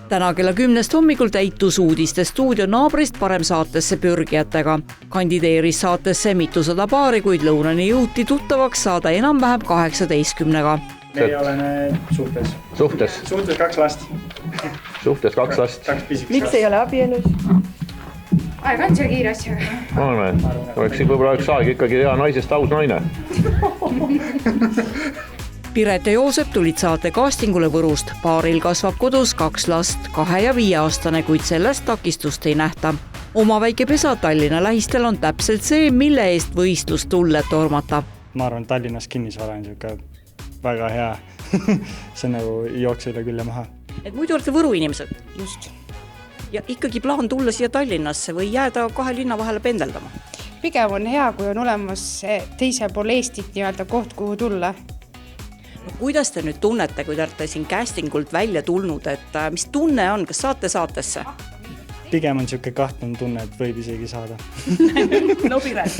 Täna kella 10 hommikul täitus uudiste stuudio naabrist parem saatesse pürgijatega. Kandideeris saatesse mitusada paari, kuid lõunani jõuti tuttavaks saada enam-vähem 18-ga. Me ei ole suhtes. Suhtes 2 last. Suhtes 2 last. Miks ei ole abielus? Aeg on seal kiire asjaga. Võib-olla üks aeg ikkagi hea naisest aus naine. Piret ja Joosep tulid saate castingule Võrust. Paaril kasvab kodus 2 last, 2- ja 5-aastane, kuid sellest takistust ei nähta. Oma väike pesa Tallinna lähistel on täpselt see, mille eest võistlus tulle tormata. Ma arvan, Tallinnas kinnisvara on siuke väga hea. See nagu jookse üle küll ja maha. Et muidu olete Võru inimesed. Just. Ja ikkagi plaan tulla siia Tallinnasse või jääda 2 linna vahele pendeldama? Pigem on hea, kui on olemas teise pool Eestit nii-öelda koht, kuhu tulla. No, kuidas te nüüd tunnete, kui te olete siin castingult välja tulnud, et mis tunne on, kas saate saatesse? Pigem on siuke kahtlane tunne, et võib isegi saada. No Piret.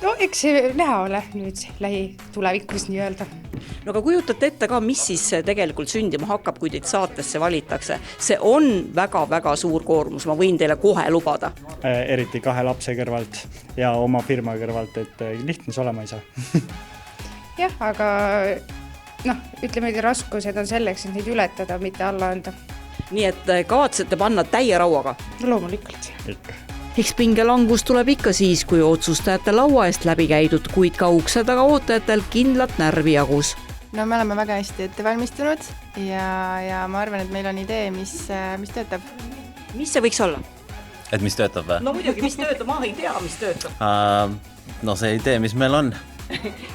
No eks see näha ole nüüd lähi tulevikus nii-öelda. No aga kujutate ette ka, mis siis tegelikult sündima hakkab, kui teid saatesse valitakse. See on väga-väga suur koormus, ma võin teile kohe lubada. Eriti 2 lapse kõrvalt ja oma firma kõrvalt, et lihtne see olema ei saa. Jah, aga ütleme, et raskused on selleks, et neid ületada, mitte alla anda. Nii et kavatsete panna täie rauaga? Loomulikult. Ikka. Eks pingelangus tuleb ikka siis, kui otsustajate laua eest läbi käidud, kuid ka ukse taga ootajatel kindlat närvi jagus. No me oleme väga hästi ette valmistunud ja ma arvan, et meil on idee, mis töötab. Mis see võiks olla? Et mis töötab või? No muidugi, mis töötab, ma ei tea, mis töötab. No see idee, mis meil on.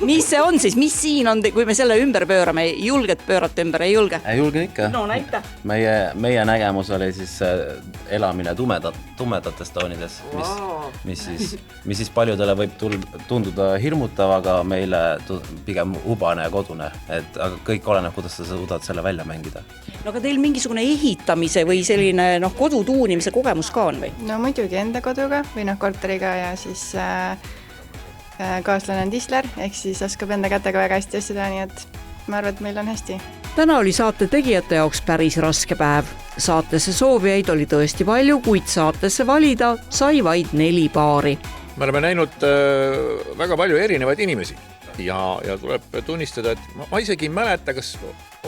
Mis see on siis, mis siin on, kui me selle ümber pöörame, julged pöörata ümber, ei julge? Ei julge ikka. No näita. Meie nägemus oli siis elamine tumedates toonides, mis siis paljudele võib tunduda hirmutav, aga meile pigem ubane ja kodune. Aga kõik oleneb, kuidas sa suudad selle välja mängida. No aga teil mingisugune ehitamise või selline kodu tuunimise kogemus ka on või? No muidugi enda koduga või korteriga ja siis kaaslane on Tisler, ehk siis oskab enda kätega väga hästi asju teha, nii et ma arvan, et meil on hästi. Täna oli saate tegijate jaoks päris raske päev. Saatesse soovijaid oli tõesti palju, kuid saatesse valida sai vaid 4 paari. Me oleme näinud väga palju erinevaid inimesi ja tuleb tunnistada, et ma isegi ei mäleta, kas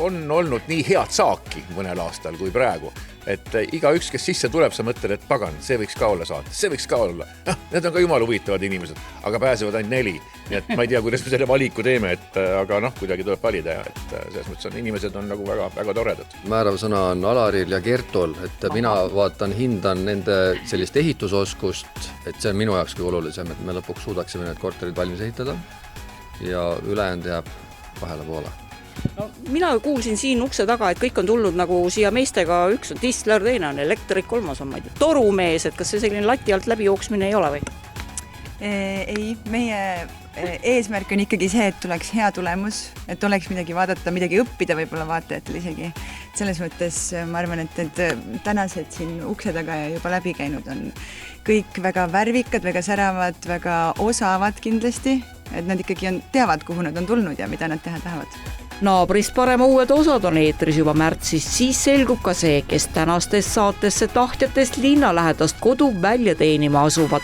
on olnud nii head saaki mõnel aastal kui praegu. Et igaüks, kes sisse tuleb, sa mõtled, et pagan, see võiks ka olla saates, see võiks ka olla. Need on ka jumala huvitavad inimesed, aga pääsevad ainult 4. Nii et ma ei tea, kuidas me selle valiku teeme, aga kuidagi tuleb valida ja selles mõttes inimesed on nagu väga, väga toredad. Määrav sõna on Alaril ja Gertol, et mina hindan nende sellist ehitusoskust, et see on minu jaoks kõige olulisem, et me lõpuks suudaksime need korterid valmis ehitada ja ülejäänud jääb 2 poole. No, mina kuulsin siin ukse taga, et kõik on tulnud nagu siia meestega, üks on Tisler, teine on elektrik, 3 on torumees, et kas see selline lati alt läbi jooksmine ei ole või? Ei, meie eesmärk on ikkagi see, et tuleks hea tulemus, et oleks midagi vaadata, midagi õppida võib-olla vaatajatel isegi. Selles mõttes ma arvan, et tänased siin ukse taga ja juba läbi käinud on kõik väga värvikad, väga säravad, väga osavad kindlasti, et nad ikkagi teavad, kuhu nad on tulnud ja mida nad teha tahavad. Naabrist parem uued osad on eetris juba märtsis, siis selgub ka see, kes tänastest saatesse tahtjatest linnalähedast kodu välja teenima asuvad.